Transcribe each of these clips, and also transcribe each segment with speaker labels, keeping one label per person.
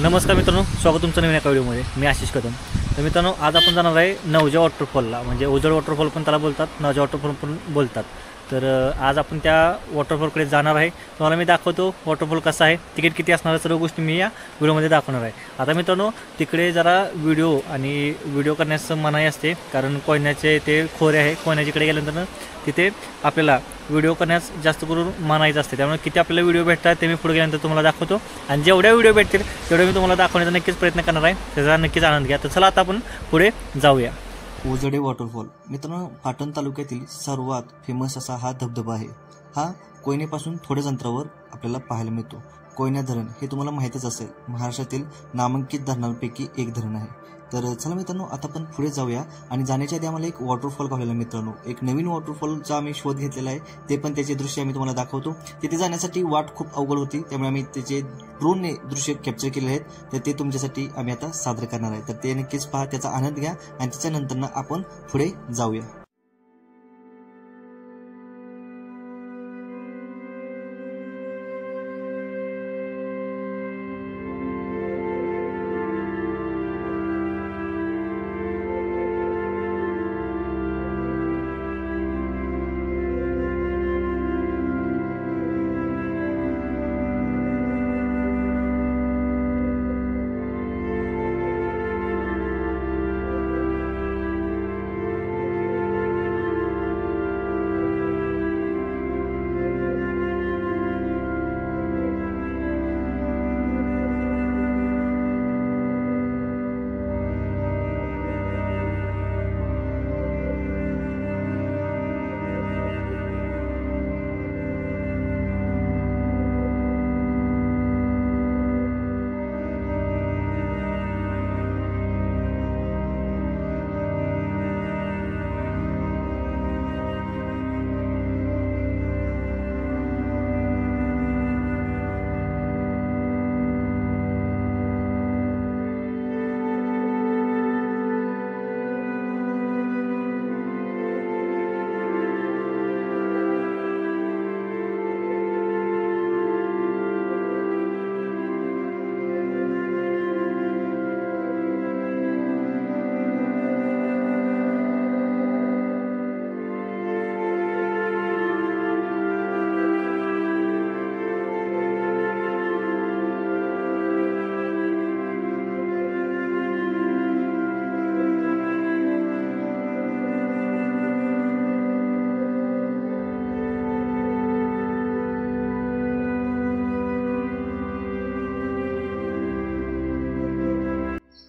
Speaker 1: तर नमस्कार मित्रांनो, स्वागत तुमचं नवीन एका व्हिडिओमध्ये. मी आशिष कदम. तर मित्रांनो, आज आपण जाणार आहे नवजा वॉटरफॉलला. म्हणजे ओझर वॉटरफॉल पण त्याला बोलतात, नवजा वॉटरफॉल पण बोलतात. तर आज आपण त्या वॉटरफॉलकडे जाणार आहे. तुम्हाला मी दाखवतो वॉटरफॉल कसा आहे, तिकीट किती असणार, सर्व गोष्टी मी या व्हिडिओमध्ये दाखवणार आहे. आता मित्रांनो, तिकडे जरा व्हिडिओ करण्यास मनाई असते, कारण कोयन्याचे ते खोरे आहे. कोयन्याच्याकडे गेल्यानंतर तिथे आपल्याला व्हिडिओ करण्यास जास्त करून मनाईच असते. त्यामुळे किती आपल्याला व्हिडिओ भेटतात ते मी पुढे गेल्यानंतर तुम्हाला दाखवतो. आणि जेवढ्या व्हिडिओ भेटतील तेवढे मी तुम्हाला दाखवण्याचा नक्कीच प्रयत्न करणार आहे. त्याचा नक्कीच आनंद घ्या. तर चला आता आपण पुढे जाऊया.
Speaker 2: ओझडे वॉटरफॉल मित्रांनो, पाटण तालुक्यातील सर्वात फेमस असा हा धबधबा आहे. हा कोयनेपासून थोड्याच अंतरावर आपल्याला पाहायला मिळतो. कोयना धरण हे तुम्हाला माहीतच असेल, महाराष्ट्रातील नामांकित धरणांपैकी एक धरण आहे. तर चला मित्रांनो, आता आपण पुढे जाऊया. आणि जाण्याच्या आधी आम्हाला एक वॉटरफॉल पाहिलेला मित्रांनो, एक नवीन वॉटरफॉलचा आम्ही शोध घेतलेला आहे. ते पण त्याचे दृश्य आम्ही तुम्हाला दाखवतो. तिथे जाण्यासाठी वाट खूप अवघड होती, त्यामुळे आम्ही त्याचे ड्रोनने दृश्य कॅप्चर केले आहेत. तर ते तुमच्यासाठी आम्ही आता सादर करणार आहे. तर ते नक्कीच पहा, त्याचा आनंद घ्या आणि त्याच्यानंतर आपण पुढे जाऊया.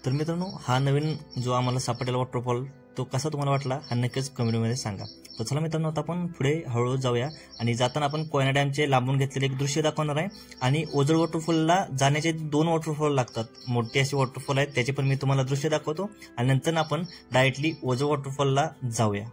Speaker 2: तर मित्रांनो, हा नवीन जो आम्हाला सापडलेला वॉटरफॉल तो कसा तुम्हाला वाटला हा नक्कीच कमेंटमध्ये सांगा. तर चला मित्रांनो, आता आपण पुढे हळूहळू जाऊया. आणि जाताना आपण कोयना डॅमचे लांबून घेतलेले एक दृश्य दाखवणार आहे. आणि ओझर वॉटरफॉलला जाण्याचे 2 वॉटरफॉल लागतात, मोठे असे वॉटरफॉल आहेत, त्याचे पण मी तुम्हाला दृश्य दाखवतो. आणि नंतर आपण डायरेक्टली ओझर वॉटरफॉलला जाऊया.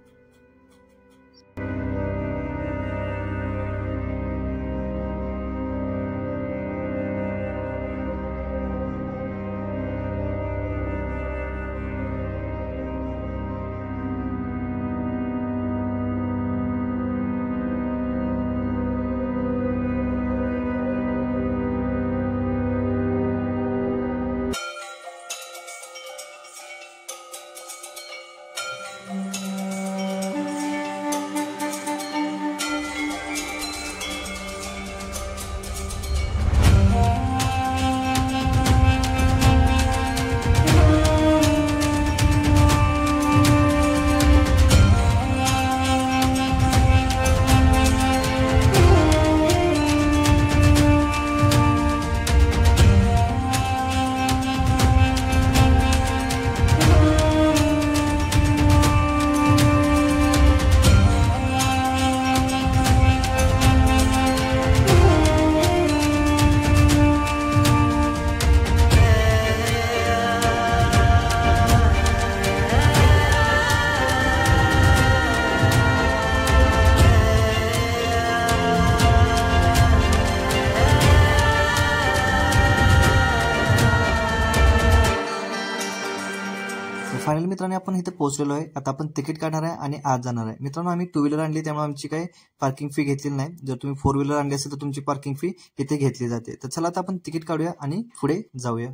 Speaker 2: फायनली मित्रांनो, आपण इथे पोहोचलेलो आहे. आता आपण तिकीट काढणार आहे आणि आज जाणार आहे. मित्रांनो, आम्ही 2 व्हीलर आणली, त्यामुळे आमची काही पार्किंग फी घेतलेली नाही. जर तुम्ही 4 व्हीलर आणली असेल तर तुमची पार्किंग फी इथे घेतली जाते. तर चला आता आपण तिकीट काढूया आणि पुढे जाऊया.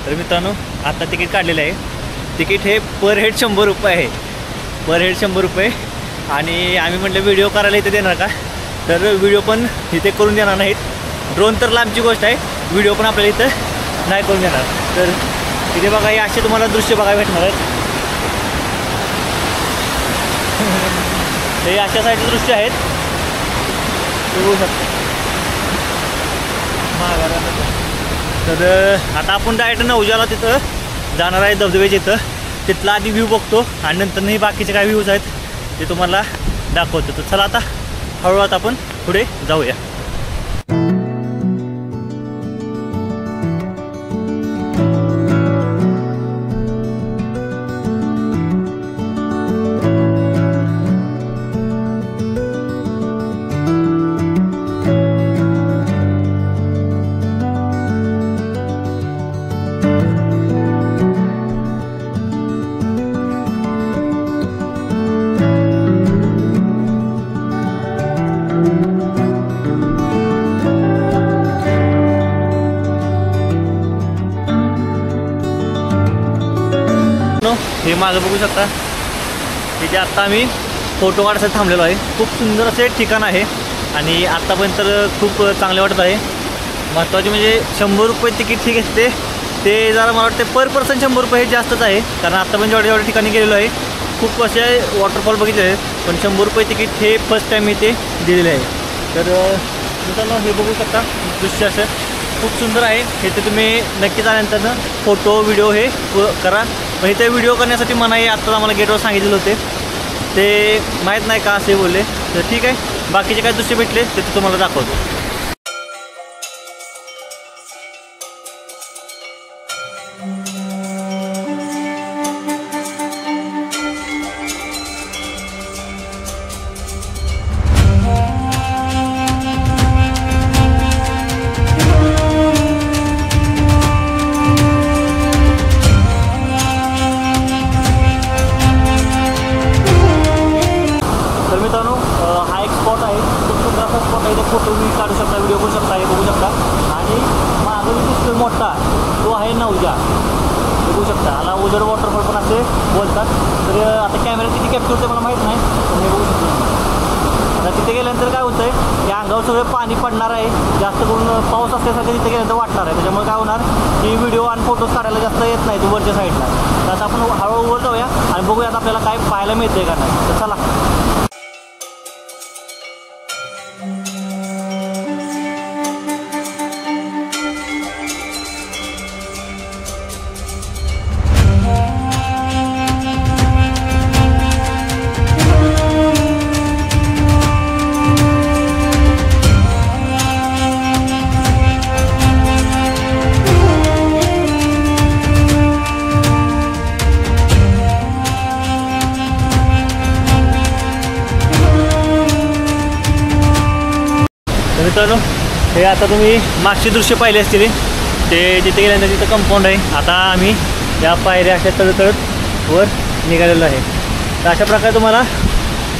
Speaker 1: तर मित्रांनो आता तिकीट काढलेलं आहे. तिकीट हे पर हेड 100 रुपये आहे. पर हेड 100 रुपये. आणि आम्ही म्हटलं व्हिडिओ करायला इथे देणार का, तर व्हिडिओ पण इथे करून देणार नाहीत. ड्रोन तर लांबची गोष्ट आहे, व्हिडिओ पण आपल्याला इथं नाही करून देणार. तर इथे बघा हे असे तुम्हाला दृश्य बघायला भेटणार आहेत. हे अशा साईडचे दृश्य आहेत, बघू शकता. तर आता आपण डायरेक्ट नवजाला तिथं जाणार आहे धबधब्याच्या इथं. तिथला आधी व्ह्यू बघतो आणि नंतरही बाकीचे काय व्ह्यूज आहेत ते तुम्हाला दाखवतो. तर चला आता हळूहळू आपण पुढे जाऊया. हे मागं बघू शकता, तिथे आत्ता आम्ही फोटो काढायसाठी थांबलेलो आहे. खूप सुंदर असे ठिकाण आहे आणि आत्तापर्यंत तर खूप चांगले वाटत आहे. महत्त्वाचे म्हणजे 100 रुपये तिकीट ठीक असते, ते जरा मला वाटते पर पर्सन 100 रुपये हे जास्तच आहे. कारण आत्तापर्यंत जेवढ्या ठिकाणी गेलेलो आहे खूप असे वॉटरफॉल बघितले आहेत, पण 100 रुपये तिकीट हे फर्स्ट टाईम मी ते दिलेले आहे. तर मित्रांनो हे बघू शकता दृश्य असं खूप सुंदर आहे. हे ते तुम्ही नक्कीच आल्यानंतर फोटो व्हिडिओ हे करा. पण इथे व्हिडिओ करण्यासाठी मनाई आत्ताच आम्हाला गेटवर सांगितलेले होते, ते माहीत नाही का असे बोलले. तर ठीक आहे, बाकीचे काय दृश्य भेटले ते तुम्हाला दाखवतो. हा एक स्पॉट आहे, खूप सुंदर असा स्पॉट आहे. इथे फोटो काढू शकता, व्हिडिओ करू शकता, हे बघू शकता. आणि मागं जो दिसतोय मोठा तो आहे नवजा, बघू शकता. याला उजड वॉटरफॉल पण असे बोलतात. तर आता कॅमेरा किती कॅप्चर होते मला माहीत नाही, पण हे बघू शकता. आता तिथे गेल्यानंतर काय होतं आहे, या अंगावर सगळं पाणी पडणार आहे. जास्त करून पाऊस असल्यासारखं तिथे गेल्यानंतर वाटणार आहे. त्याच्यामुळे काय होणार की व्हिडिओ आणि फोटोज काढायला जास्त येत नाही वरच्या साईडला. तर आता आपण हळूहळू वर जाऊया आणि बघूया आता आपल्याला काय पाहायला मिळते का नाही. तर चला. मित्रांनो हे आता तुम्ही मागची दृश्य पाहिले असतील, ते तिथे गेल्यानंतर तिथं कंपाऊंड आहे. आता आम्ही या पायऱ्या अशा तळतळत वर निघालेलो आहे. तर अशा प्रकारे तुम्हाला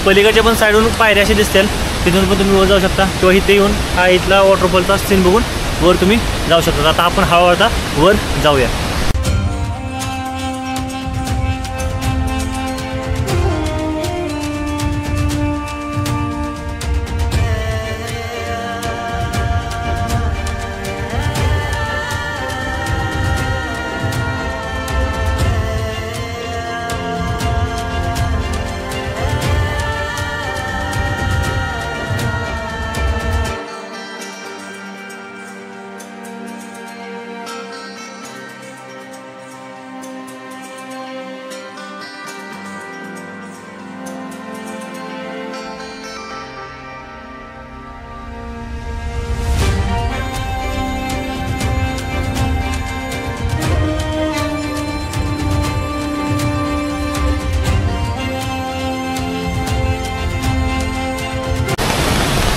Speaker 1: पलीकडच्या पण साईडून पायऱ्या असे दिसतील, तिथून पण तुम्ही वर जाऊ शकता. किंवा इथे येऊन हा इथला वॉटरफॉलचा सीन बघून वर तुम्ही जाऊ शकता. आता आपण हळूहळू आता वर जाऊया.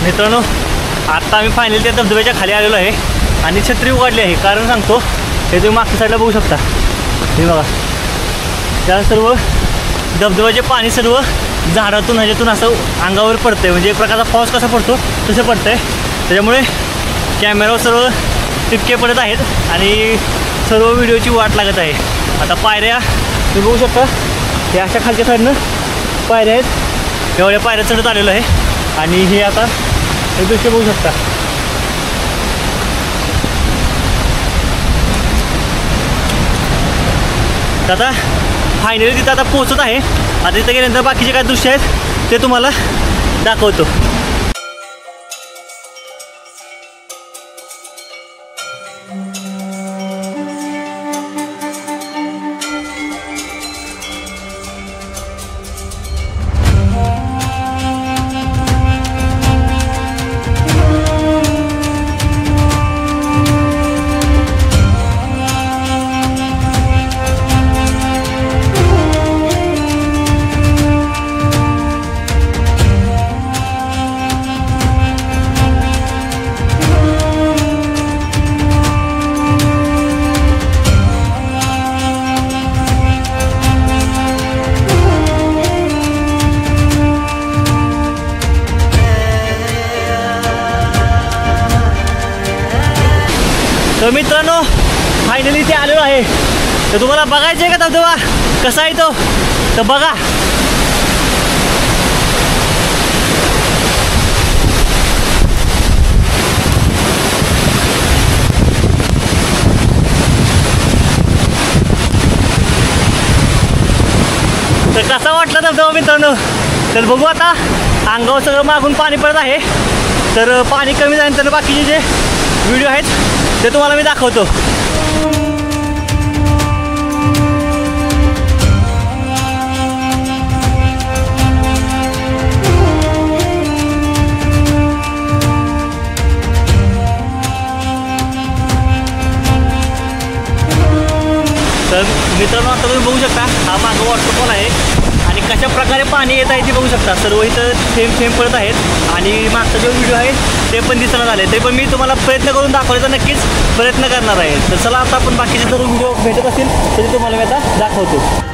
Speaker 1: मित्रांनो आत्ता आम्ही फायनली त्या धबधब्याच्या खाली आलेलो आहे आणि छत्री उघडली आहे. कारण सांगतो, हे तुम्ही मागच्या साईडला बघू शकता, हे बघा त्या सर्व धबधब्याचे पाणी सर्व झाडातून ह्याच्यातून असं अंगावर पडतं आहे. म्हणजे एक प्रकारचा पाऊस कसा पडतो तसं पडतं आहे. त्याच्यामुळे कॅमेरावर सर्व टिपके पडत आहेत आणि सर्व व्हिडिओची वाट लागत आहे. आता पायऱ्या तुम्ही बघू शकता, हे अशा खालच्या साईडनं पायऱ्या आहेत. एवढ्या पायऱ्या चढत आलेलो आहे आणि हे आता हे दृश्य बघू शकता. आता फायनली तिथं आता पोहोचत आहे. आता तिथं गेल्यानंतर बाकीचे काय दृश्य आहेत ते तुम्हाला दाखवतो. तर मित्रांनो फायनली ते आलेलो आहे. तर तुम्हाला बघायचं आहे का धबधबा कसा आहे तो, तर बघा. तर कसा वाटला धबधबा मित्रांनो, तर बघू आता. अंगावर सगळं मागून पाणी पडत आहे. तर पाणी कमी झाल्यानंतर बाकीचे जे व्हिडिओ आहेत ते तुम्हाला मी दाखवतो. तर मित्रांनो आता तुम्ही बघू शकता, हा मागं वॉटरफॉल आहे आणि कशा प्रकारे पाणी येत आहे ते बघू शकता. सर्व इथं थेंब थेंब पडत आहेत आणि मागचा जो व्हिडिओ आहे ते पण दिसणार झाले. ते पण मी तुम्हाला प्रयत्न करून दाखवायचा नक्कीच प्रयत्न करणार आहे. तर चला आता आपण बाकीचे जर व्हिडिओ भेटत असतील तरी तुम्हाला मी आता दाखवतो.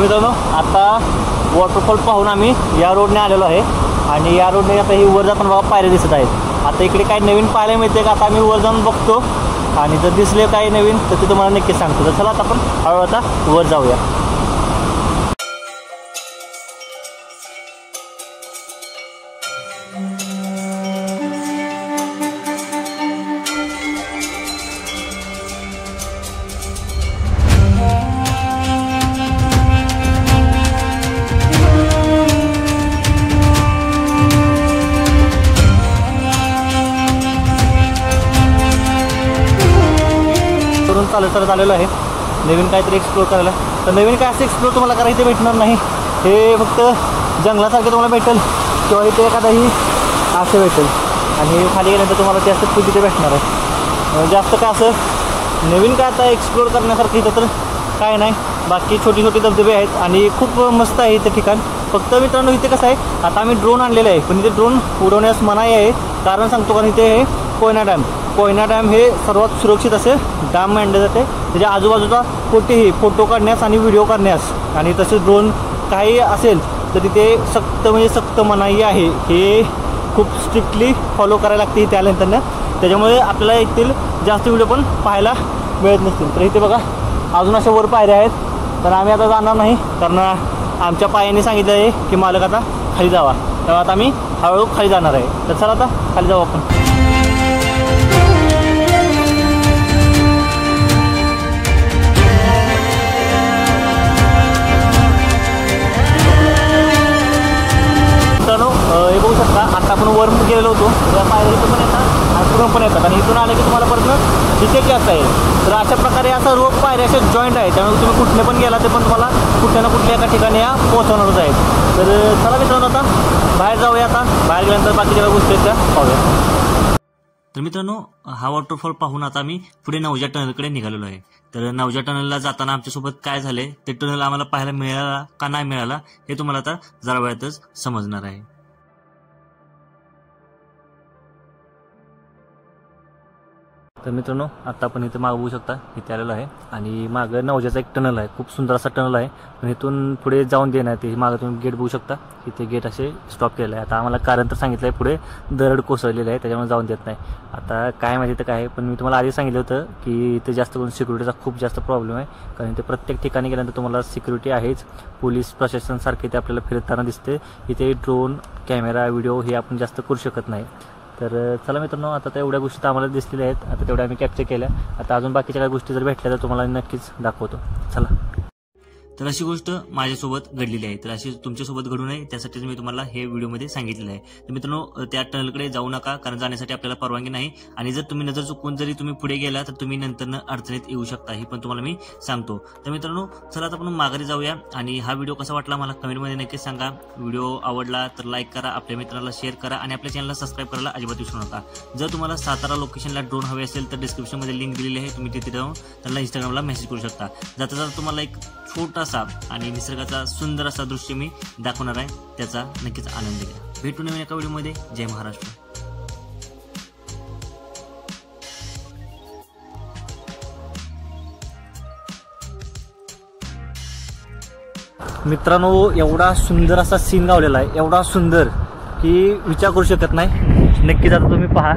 Speaker 1: मित्रांनो आता वॉटरफॉल पाहून आम्ही या रोडने आलेलो आहे आणि या रोडने आता ही वर जाताना बघा पायऱ्या दिसत आहेत. आता इकडे काय नवीन पाहायला मिळते का, आता आम्ही वर जाऊन बघतो आणि जर दिसले काही नवीन तर ते तुम्हाला नक्की सांगतो. तर चला आता आपण हळूहळू आता वर जाऊया. चालत आलेलो आहे नवीन काहीतरी एक्सप्लोर करायला. तर नवीन काय असं एक्सप्लोर तुम्हाला करायला इथे भेटणार नाही. हे फक्त जंगलासारखं तुम्हाला भेटेल किंवा इथे एखादाही असं भेटेल आणि खाली गेल्यानंतर तुम्हाला ते असं तिथे भेटणार आहे. जास्त काय असं नवीन काय आता एक्सप्लोर करण्यासारखं इथं तर काय नाही. बाकी छोटी छोटी धबधबे आहेत आणि खूप मस्त आहे इथे ठिकाण. फक्त मित्रांनो इथे कसं आहे, आता आम्ही ड्रोन आणलेलं आहे पण इथे ड्रोन उडवण्यास मनाई आहे. कारण सांगतो, कारण इथे हे कोयना डॅम हे सर्वात सुरक्षित असे डॅम मानले जाते. त्याच्या आजूबाजूचा कुठेही फोटो काढण्यास आणि व्हिडिओ करण्यास आणि तसेच ड्रोन काही असेल तर तिथे सक्त मनाई आहे. हे खूप स्ट्रिक्टली फॉलो करायला लागते इथे आल्यानंतर. त्याच्यामुळे आपल्याला येथील जास्त व्हिडिओ पण पाहायला मिळत नसतील. तर इथे बघा अजून अशा वर पायऱ्या आहेत, तर आम्ही आता जाणार नाही कारण आमच्या पायाने सांगितलं आहे की मालक आता खाली जावा. तेव्हा आता आम्ही हळूहळू खाली जाणार आहे. तर चला आता खाली जाऊ आपण. मित्रांनो हे बघू शकता, आता आपण वर गेलेलो होतो, त्या पायऱ्या इथं पण येतात आणि पुढून पण येतात आणि इथून आले की तुम्हाला परत तिथे जास्त आहे. तर अशा प्रकारे असा रोप पायऱ्या अशा जॉईंट आहे, त्यामुळे तुम्ही कुठले पण गेला ते पण तुम्हाला कुठल्या ना कुठल्या एका ठिकाणी या पोहोचवणारच आहेत. तर चला मित्रांनो आता बाहेर जाऊया. आता बाहेर गेल्यानंतर बाकीच्या गोष्टी आहेत त्या पाहूया. तर मित्रांनो हा वॉटरफॉल पाहून आता आम्ही पुढे नवजा टनलकडे निघालेलो आहे. तर नवजा टनलला जाताना आमच्यासोबत काय झाले ते टनल आम्हाला पाहायला मिळाला का नाही मिळाला हे तुम्हाला आता जरा वेळातच समजणार आहे. तर मित्रांनो आता आपण इथे मागं बघू शकता, इथे आलेलो आहे आणि मागं नवजाचा एक टनल आहे, खूप सुंदर असा टनल आहे. पण इथून पुढे जाऊन देणार ते मागं तुम्ही गेट बघू शकता, इथे गेट असे स्टॉप केलेलं आहे. आता आम्हाला कारण तर सांगितलं आहे पुढे दरड कोसळलेलं आहे, त्याच्यामुळे जाऊन देत नाही. आता काय माहिती तर काय आहे, पण मी तुम्हाला आधी सांगितलं होतं की इथे जास्त करून सिक्युरिटीचा खूप जास्त प्रॉब्लेम आहे. कारण इथे प्रत्येक ठिकाणी गेल्यानंतर तुम्हाला सिक्युरिटी आहेच, पोलीस प्रशासनसारखे ते आपल्याला फिरताना दिसते. इथे ड्रोन कॅमेरा व्हिडिओ हे आपण जास्त करू शकत नाही. तर चला मित्रांनो आता त्या एवढ्या गोष्टी आम्हाला दिसलेल्या आहेत, आता तेवढ्या आम्ही कॅप्चर केल्या. आता अजून बाकीच्या काही गोष्टी जर भेटल्या तर तुम्हाला नक्कीच दाखवतो. चला. तर अशी गोष्ट माझ्यासोबत घडलेली आहे, तर अशी तुमच्यासोबत घडू नये त्यासाठीच मी तुम्हाला हे व्हिडिओमध्ये सांगितलेलं आहे. तर मित्रांनो त्या टनलकडे जाऊ नका, कारण जाण्यासाठी आपल्याला परवानगी नाही आणि जर तुम्ही नजर चुकवून जरी तुम्ही पुढे गेला तर तुम्ही नंतर अडचणीत येऊ शकता, ही पण तुम्हाला मी सांगतो. तर मित्रांनो चला आता आपण माघारी जाऊया आणि हा व्हिडिओ कसा वाटला मला कमेंटमध्ये नक्कीच सांगा. व्हिडिओ आवडला तर लाईक करा, आपल्या मित्रांना शेअर करा आणि आपल्या चॅनलला सबस्क्राईब करायला अजिबात विसरू नका. जर तुम्हाला सातारा लोकेशनला ड्रोन हवे असेल तर डिस्क्रिप्शनमध्ये लिंक दिलेली आहे, तुम्ही तिथे जाऊन त्यांना इंस्टाग्रामला मेसेज करू शकता. जाता जाता तुम्हाला एक छोटासा आणि निसर्गाचा सुंदर असा दृश्य मी दाखवणार आहे, त्याचा नक्कीच आनंद घ्या. भेटू नवीन एका व्हिडिओमध्ये. जय महाराष्ट्र. मित्रांनो एवढा सुंदर असा सीन गावलेला आहे, एवढा सुंदर की विचार करू शकत नाही. नक्कीच आता तुम्ही पहा.